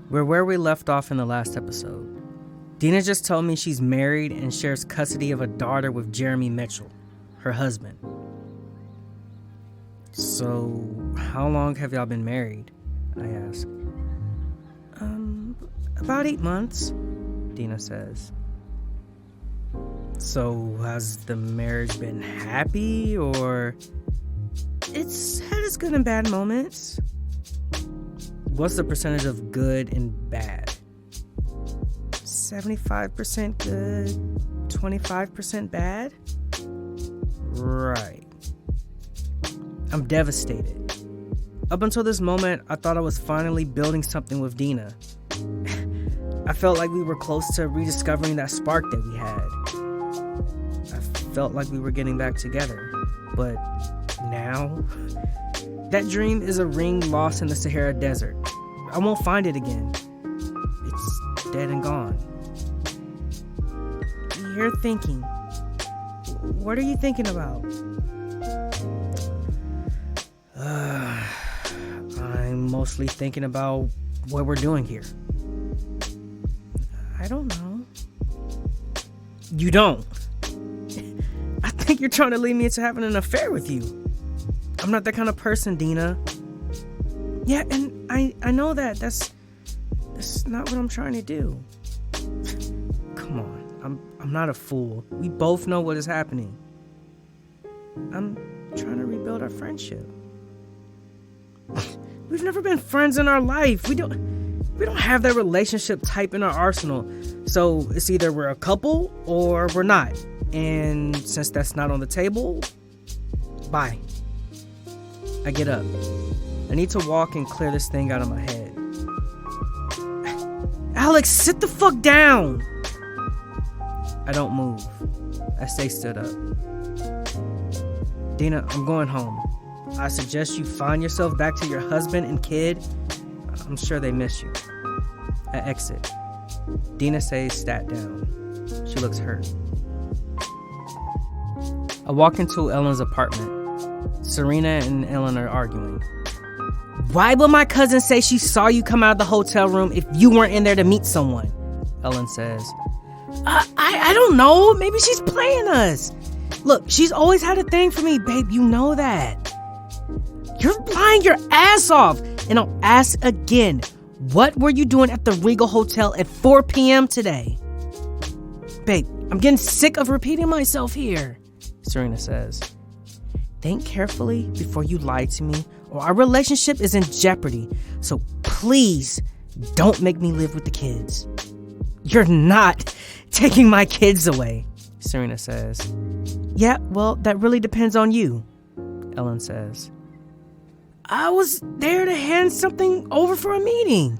We're where we left off in the last episode. Dina just told me she's married and shares custody of a daughter with Jeremy Mitchell, her husband. So, how long have y'all been married? I ask. About 8 months, Dina says. So, has the marriage been happy, or it's had its good and bad moments? What's the percentage of good and bad? 75% good, 25% bad? Right. I'm devastated. Up until this moment, I thought I was finally building something with Dina. I felt like we were close to rediscovering that spark that we had. I felt like we were getting back together. But now, that dream is a ring lost in the Sahara Desert. I won't find it again. It's dead and gone. You're thinking. What are you thinking about? I'm mostly thinking about what we're doing here. I don't know. You don't? I think you're trying to lead me into having an affair with you. I'm not that kind of person, Dina. Yeah, and I know that. That's not what I'm trying to do. Come on. I'm not a fool. We both know what is happening. I'm trying to rebuild our friendship. We've never been friends in our life. We don't have that relationship type in our arsenal. So it's either we're a couple or we're not. And since that's not on the table, bye. I get up. I need to walk and clear this thing out of my head. Alex, sit the fuck down! I don't move. I stay stood up. Dina, I'm going home. I suggest you find yourself back to your husband and kid. I'm sure they miss you. I exit. Dina stays sat down. She looks hurt. I walk into Ellen's apartment. Serena and Ellen are arguing. Why would my cousin say she saw you come out of the hotel room if you weren't in there to meet someone? Ellen says. I don't know. Maybe she's playing us. Look, she's always had a thing for me, babe. You know that. You're lying your ass off. And I'll ask again. What were you doing at the Regal Hotel at 4 p.m. today? Babe, I'm getting sick of repeating myself here, Serena says. Think carefully before you lie to me, or our relationship is in jeopardy. So please, don't make me live with the kids. You're not taking my kids away, Serena says. Yeah, well, that really depends on you, Ellen says. I was there to hand something over for a meeting.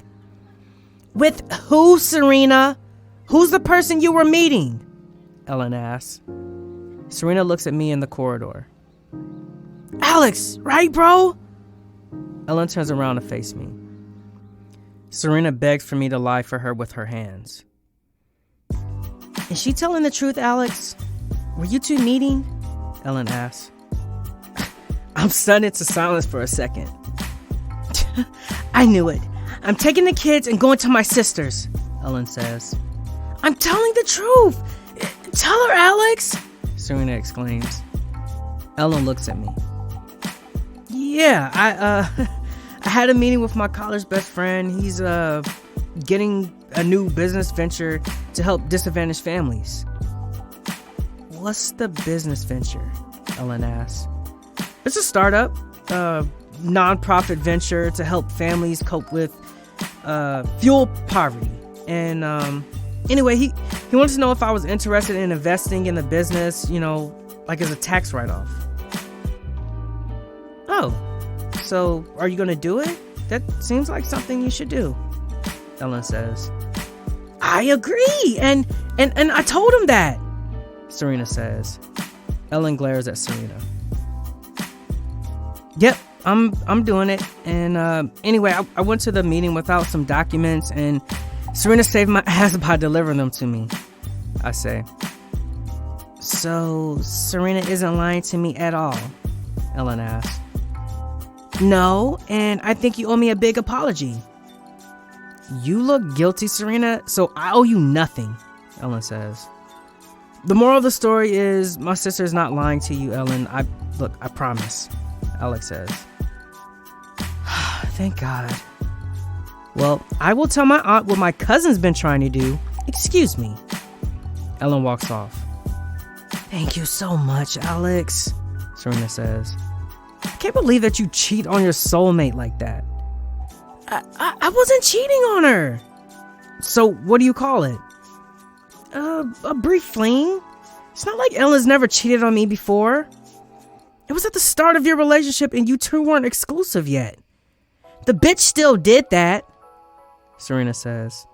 With who, Serena? Who's the person you were meeting? Ellen asks. Serena looks at me in the corridor. Alex, right, bro? Ellen turns around to face me. Serena begs for me to lie for her with her hands. Is she telling the truth, Alex? Were you two meeting? Ellen asks. I'm stunned into silence for a second. I knew it. I'm taking the kids and going to my sister's, Ellen says. I'm telling the truth. Tell her, Alex, Serena exclaims. Ellen looks at me. Yeah, I had a meeting with my college best friend. He's getting a new business venture to help disadvantaged families. What's the business venture? Ellen asks. It's a startup, non-profit venture to help families cope with fuel poverty. And anyway, he wants to know if I was interested in investing in the business, like as a tax write-off. Oh, so are you going to do it? That seems like something you should do, Ellen says. I agree, and I told him that, Serena says. Ellen glares at Serena. Yep, I'm doing it. And anyway, I went to the meeting without some documents, and Serena saved my ass by delivering them to me, I say. So, Serena isn't lying to me at all, Ellen asks. No, and I think you owe me a big apology. You look guilty, Serena, so I owe you nothing, Ellen says. The moral of the story is my sister's not lying to you, Ellen. I promise, Alex says. Thank God. Well, I will tell my aunt what my cousin's been trying to do. Excuse me. Ellen walks off. Thank you so much, Alex, Serena says. I can't believe that you cheat on your soulmate like that. I wasn't cheating on her. So what do you call it? A brief fling. It's not like Ellen's never cheated on me before. It was at the start of your relationship and you two weren't exclusive yet. The bitch still did that, Serena says.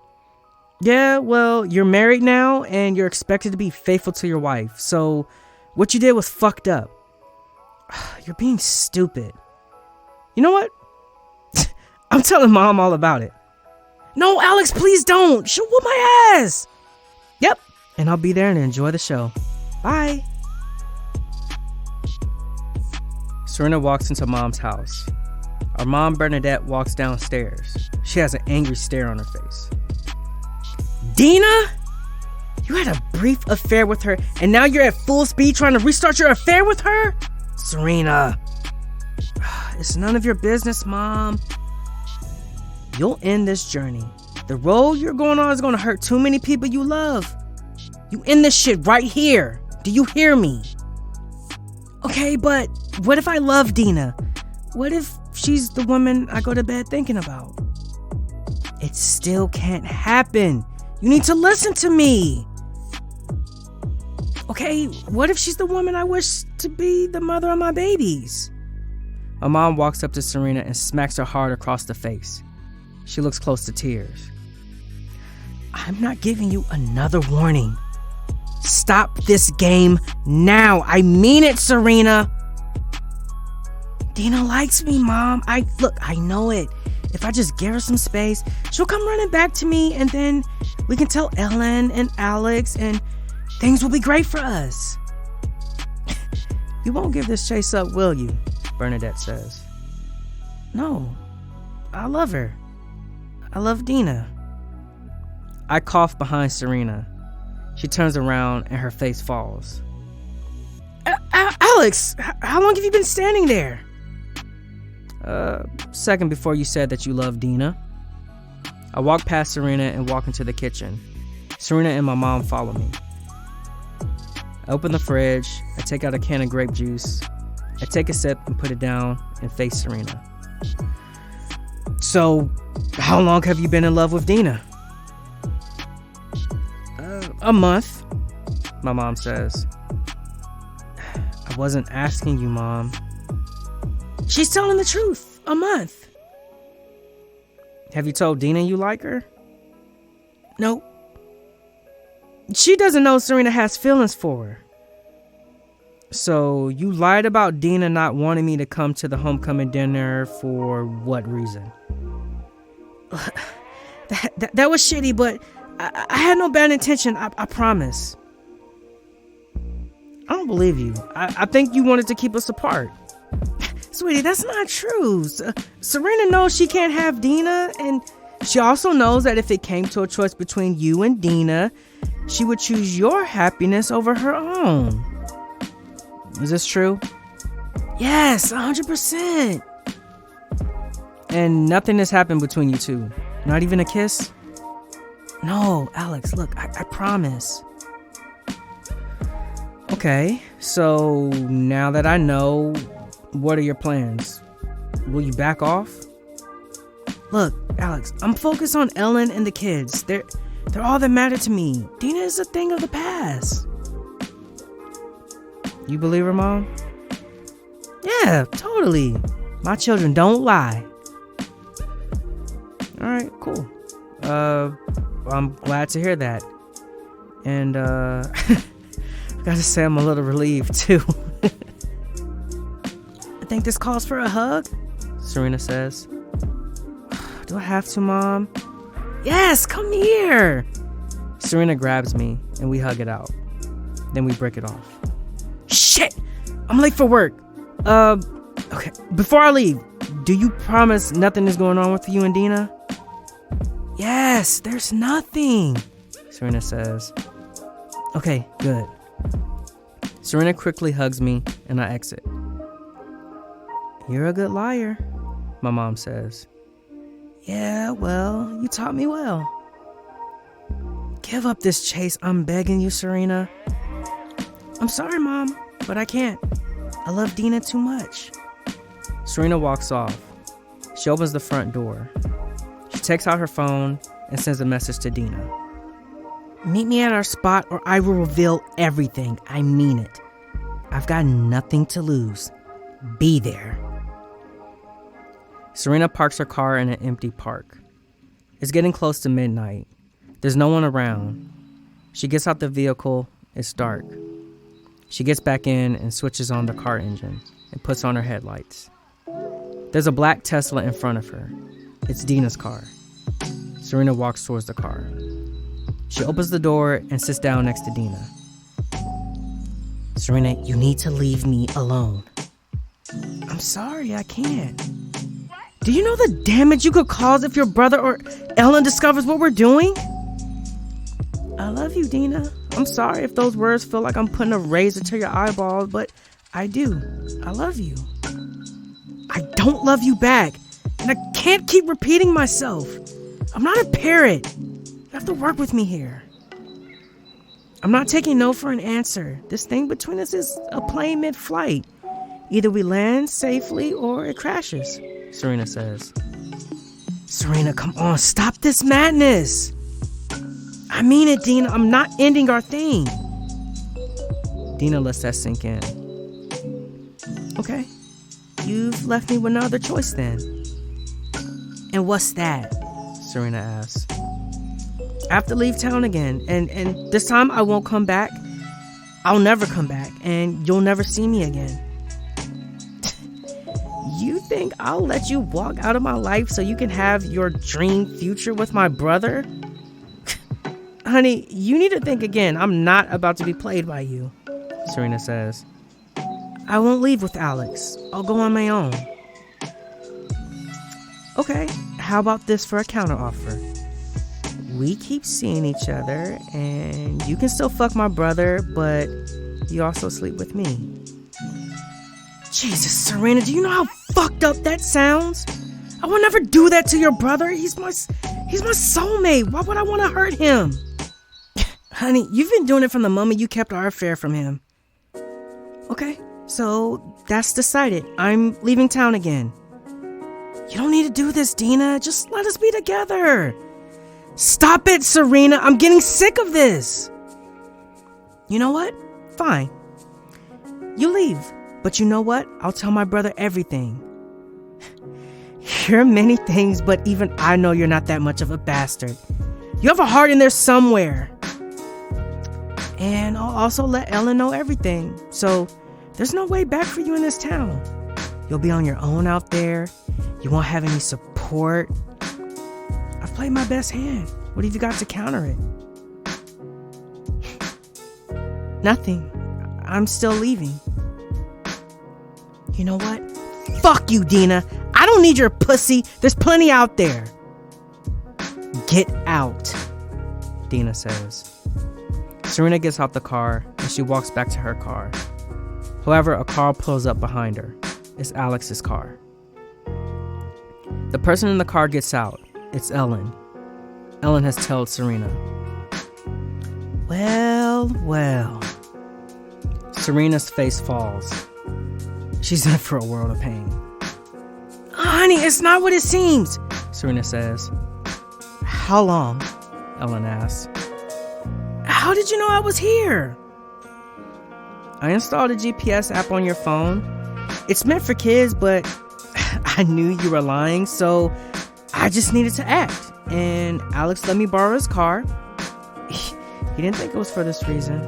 Yeah, well, you're married now and you're expected to be faithful to your wife. So what you did was fucked up. You're being stupid. You know what? I'm telling Mom all about it. No, Alex, please don't. She'll whoop my ass. Yep, and I'll be there and enjoy the show. Bye. Serena walks into Mom's house. Our mom, Bernadette, walks downstairs. She has an angry stare on her face. Dina? You had a brief affair with her, and now you're at full speed trying to restart your affair with her? Serena. It's none of your business, Mom. You'll end this journey. The road you're going on is going to hurt too many people you love. You end this shit right here. Do you hear me? Okay, but what if I love Dina? What if she's the woman I go to bed thinking about? It still can't happen. You need to listen to me. Okay, what if she's the woman I wish to be the mother of my babies? My mom walks up to Serena and smacks her hard across the face. She looks close to tears. I'm not giving you another warning. Stop this game now. I mean it, Serena. Dina likes me, Mom. I know it. If I just give her some space, she'll come running back to me and then we can tell Ellen and Alex and things will be great for us. You won't give this chase up, will you? Bernadette says. No, I love her. I love Dina. I cough behind Serena. She turns around and her face falls. Alex, how long have you been standing there? Second before you said that you love Dina. I walk past Serena and walk into the kitchen. Serena and my mom follow me. I open the fridge. I take out a can of grape juice. I take a sip and put it down and face Serena. So, how long have you been in love with Dina? A month, my mom says. I wasn't asking you, Mom. She's telling the truth. A month. Have you told Dina you like her? Nope. She doesn't know Serena has feelings for her. So you lied about Dina not wanting me to come to the homecoming dinner for what reason? That was shitty, but I had no bad intention, I promise. I don't believe you. I think you wanted to keep us apart. Sweetie, that's not true. Serena knows she can't have Dina, and she also knows that if it came to a choice between you and Dina, she would choose your happiness over her own. Is this true? Yes, 100%. And nothing has happened between you two? Not even a kiss? No, Alex, look, I promise. Okay, so now that I know, what are your plans? Will you back off? Look, Alex, I'm focused on Ellen and the kids. They're all that matter to me. Dina is a thing of the past. You believe her, Mom? Yeah, totally. My children don't lie. Alright, cool. I'm glad to hear that. And, I gotta say I'm a little relieved, too. I think this calls for a hug, Serena says. Do I have to, Mom? Yes, come here. Serena grabs me, and we hug it out. Then we break it off. Shit! I'm late for work. Okay, before I leave, do you promise nothing is going on with you and Dina? Yes, there's nothing, Serena says. Okay, good. Serena quickly hugs me and I exit. You're a good liar, my mom says. Yeah, well, you taught me well. Give up this chase, I'm begging you, Serena. I'm sorry, Mom, but I can't. I love Dina too much. Serena walks off. She opens the front door. She takes out her phone and sends a message to Dina. Meet me at our spot or I will reveal everything. I mean it. I've got nothing to lose. Be there. Serena parks her car in an empty park. It's getting close to midnight. There's no one around. She gets out the vehicle. It's dark. She gets back in and switches on the car engine and puts on her headlights. There's a black Tesla in front of her. It's Dina's car. Serena walks towards the car. She opens the door and sits down next to Dina. Serena, you need to leave me alone. I'm sorry, I can't. Do you know the damage you could cause if your brother or Ellen discovers what we're doing? I love you, Dina. I'm sorry if those words feel like I'm putting a razor to your eyeballs, but I do. I love you. I don't love you back, and I can't keep repeating myself. I'm not a parrot. You have to work with me here. I'm not taking no for an answer. This thing between us is a plane mid-flight. Either we land safely or it crashes, Serena says. Serena, come on, stop this madness. I mean it, Dina. I'm not ending our thing. Dina lets that sink in. Okay. You've left me with no other choice then. And what's that? Serena asks. I have to leave town again, and this time I won't come back. I'll never come back, and you'll never see me again. You think I'll let you walk out of my life so you can have your dream future with my brother? Honey, you need to think again. I'm not about to be played by you, Serena says. I won't leave with Alex. I'll go on my own. Okay, how about this for a counteroffer? We keep seeing each other, and you can still fuck my brother, but you also sleep with me. Jesus, Serena, do you know how fucked up that sounds? I would never do that to your brother. He's my soulmate. Why would I want to hurt him? Honey, you've been doing it from the moment you kept our affair from him. Okay, so that's decided. I'm leaving town again. You don't need to do this, Dina. Just let us be together. Stop it, Serena. I'm getting sick of this. You know what? Fine. You leave. But you know what? I'll tell my brother everything. You're many things, but even I know you're not that much of a bastard. You have a heart in there somewhere. And I'll also let Ellen know everything. So there's no way back for you in this town. You'll be on your own out there. You won't have any support. I've played my best hand. What have you got to counter it? Nothing. I'm still leaving. You know what? Fuck you, Dina. I don't need your pussy. There's plenty out there. Get out, Dina says. Serena gets out the car and she walks back to her car. However, a car pulls up behind her. It's Alex's car. The person in the car gets out. It's Ellen. Ellen has told Serena. Well. Serena's face falls. She's in for a world of pain. Honey, it's not what it seems, Serena says. How long? Ellen asks. How did you know I was here? I installed a GPS app on your phone. It's meant for kids, but I knew you were lying, so I just needed to act. And Alex let me borrow his car. He didn't think it was for this reason.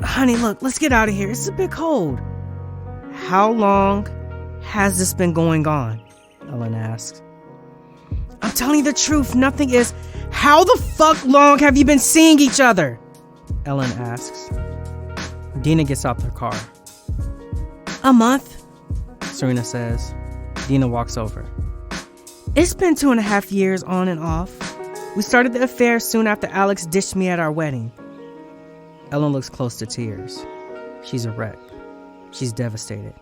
Honey, look, let's get out of here. It's a bit cold. How long has this been going on? Ellen asks. I'm telling you the truth, nothing is. How the fuck long have you been seeing each other? Ellen asks. Dina gets out her car. A month, Serena says. Dina walks over. It's been 2.5 years on and off. We started the affair soon after Alex ditched me at our wedding. Ellen looks close to tears. She's a wreck. She's devastated.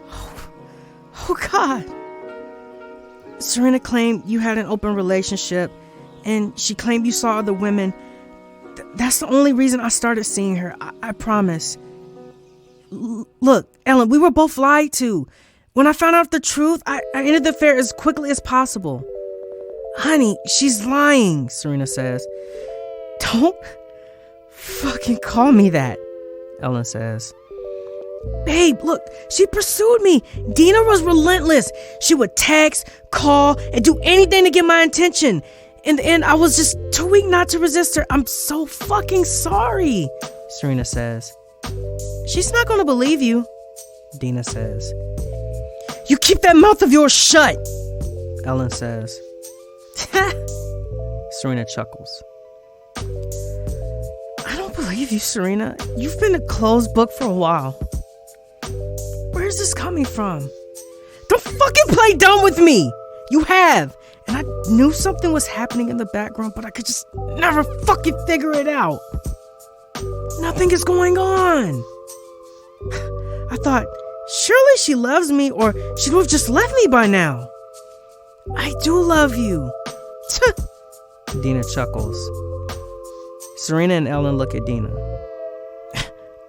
Oh God. Serena claimed you had an open relationship, and she claimed you saw other women. That's the only reason I started seeing her. I promise. Look, Ellen, we were both lied to. When I found out the truth, I ended the affair as quickly as possible. Honey, she's lying, Serena says. Don't fucking call me that, Ellen says. Babe, look, she pursued me. Dina was relentless. She would text, call, and do anything to get my attention. In the end, I was just too weak not to resist her. I'm so fucking sorry, Serena says. She's not gonna believe you, Dina says. You keep that mouth of yours shut, Ellen says. Serena chuckles. I don't believe you, Serena. You've been a closed book for a while. Where's this coming from? Don't fucking play dumb with me! You have! And I knew something was happening in the background, but I could just never fucking figure it out. Nothing is going on. I thought, surely she loves me, or she would have just left me by now. I do love you. Dina chuckles. Serena and Ellen look at Dina.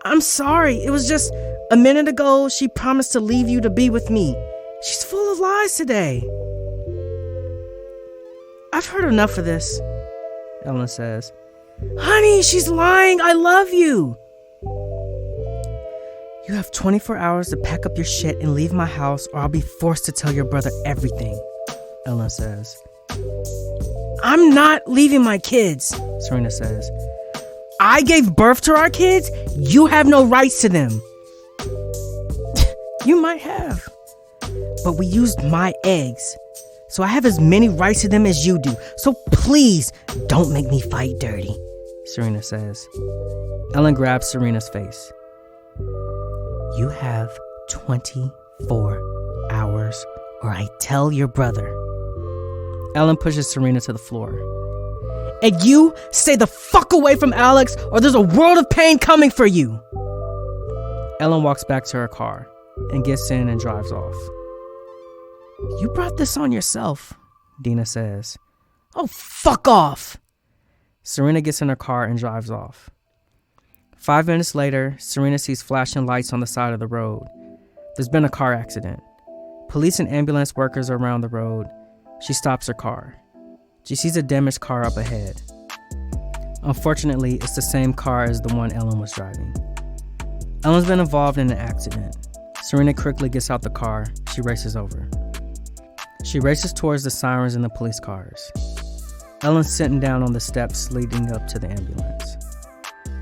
I'm sorry. It was just a minute ago she promised to leave you to be with me. She's full of lies today. I've heard enough of this, Ellen says. Honey, she's lying. I love you. You have 24 hours to pack up your shit and leave my house, or I'll be forced to tell your brother everything, Ellen says. I'm not leaving my kids, Serena says. I gave birth to our kids. You have no rights to them. You might have, but we used my eggs, so I have as many rights to them as you do. So please don't make me fight dirty, Serena says. Ellen grabs Serena's face. You have 24 hours, or I tell your brother. Ellen pushes Serena to the floor. And you stay the fuck away from Alex, or there's a world of pain coming for you. Ellen walks back to her car and gets in and drives off. You brought this on yourself, Dina says. Oh, fuck off. Serena gets in her car and drives off. 5 minutes later, Serena sees flashing lights on the side of the road. There's been a car accident. Police and ambulance workers are around the road. She stops her car. She sees a damaged car up ahead. Unfortunately, it's the same car as the one Ellen was driving. Ellen's been involved in an accident. Serena quickly gets out the car. She races over. She races towards the sirens and the police cars. Ellen's sitting down on the steps leading up to the ambulance.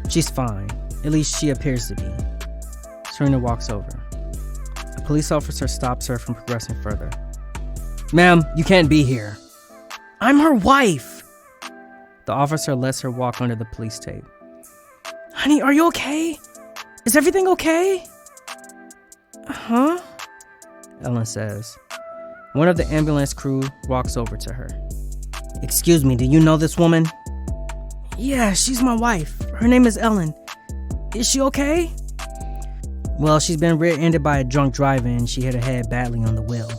She's fine. At least she appears to be. Serena walks over. A police officer stops her from progressing further. Ma'am, you can't be here. I'm her wife. The officer lets her walk under the police tape. Honey, are you okay? Is everything okay? Huh? Ellen says. One of the ambulance crew walks over to her. Excuse me, do you know this woman? Yeah, she's my wife. Her name is Ellen. Is she okay? Well, she's been rear-ended by a drunk driver and she hit her head badly on the wheel.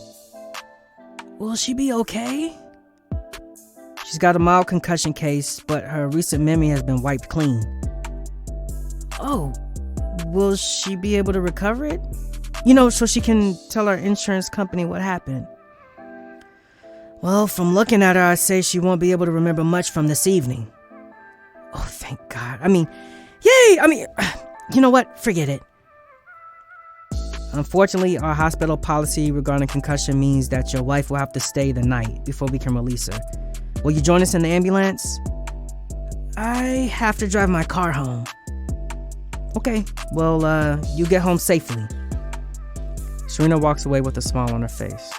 Will she be okay? She's got a mild concussion case, but her recent memory has been wiped clean. Oh, will she be able to recover it? You know, so she can tell our insurance company what happened. Well, from looking at her, I'd say she won't be able to remember much from this evening. Oh, thank God. Yay! You know what? Forget it. Unfortunately, our hospital policy regarding concussion means that your wife will have to stay the night before we can release her. Will you join us in the ambulance? I have to drive my car home. Okay, well, you get home safely. Serena walks away with a smile on her face.